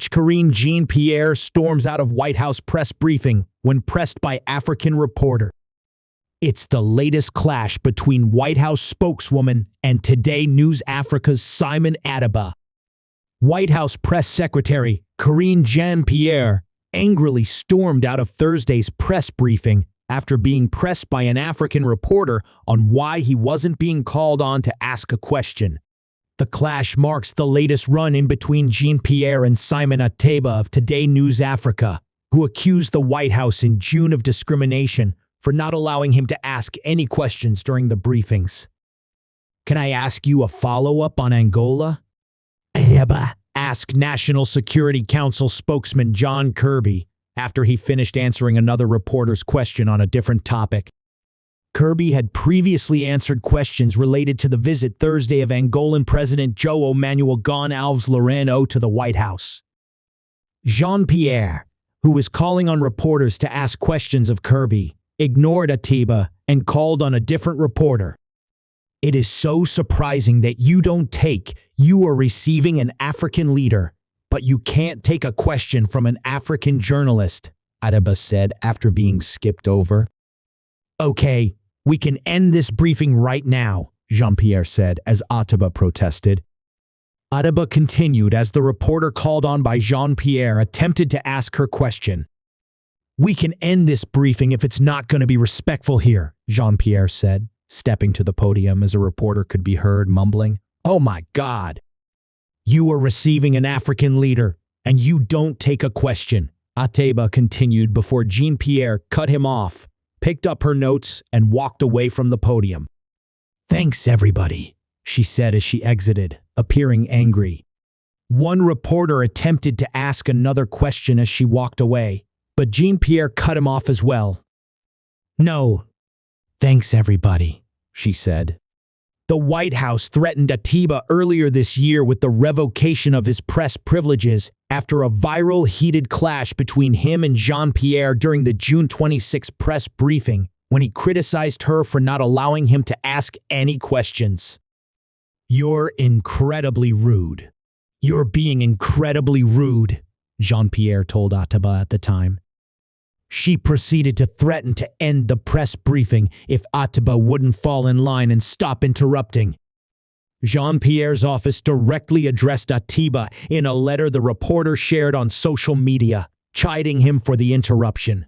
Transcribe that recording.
Karine Jean-Pierre storms out of White House press briefing when pressed by African reporter. It's the latest clash between White House spokeswoman and Today News Africa's Simon Ateba. White House Press Secretary Karine Jean-Pierre angrily stormed out of Thursday's press briefing after being pressed by an African reporter on why he wasn't being called on to ask a question. The clash marks the latest run-in between Jean-Pierre and Simon Ateba of Today News Africa, who accused the White House in June of discrimination for not allowing him to ask any questions during the briefings. "Can I ask you a follow-up on Angola?" Ateba asked National Security Council spokesman John Kirby after he finished answering another reporter's question on a different topic. Kirby had previously answered questions related to the visit Thursday of Angolan President João Manuel Gonçalves Lourenço to the White House. Jean-Pierre, who was calling on reporters to ask questions of Kirby, ignored Ateba and called on a different reporter. "It is so surprising that you are receiving an African leader, but you can't take a question from an African journalist," Ateba said after being skipped over. "Okay, we can end this briefing right now," Jean-Pierre said as Ateba protested. Ateba continued as the reporter called on by Jean-Pierre attempted to ask her question. "We can end this briefing if it's not going to be respectful here," Jean-Pierre said, stepping to the podium as a reporter could be heard mumbling, "Oh my God. You are receiving an African leader, and you don't take a question," Ateba continued before Jean-Pierre cut him off, picked up her notes, and walked away from the podium. "Thanks, everybody," she said as she exited, appearing angry. One reporter attempted to ask another question as she walked away, but Jean-Pierre cut him off as well. "No, thanks, everybody," she said. The White House threatened Ateba earlier this year with the revocation of his press privileges after a viral heated clash between him and Jean-Pierre during the June 26 press briefing when he criticized her for not allowing him to ask any questions. "You're incredibly rude. You're being incredibly rude," Jean-Pierre told Ateba at the time. She proceeded to threaten to end the press briefing if Ateba wouldn't fall in line and stop interrupting. Jean-Pierre's office directly addressed Ateba in a letter the reporter shared on social media, chiding him for the interruption.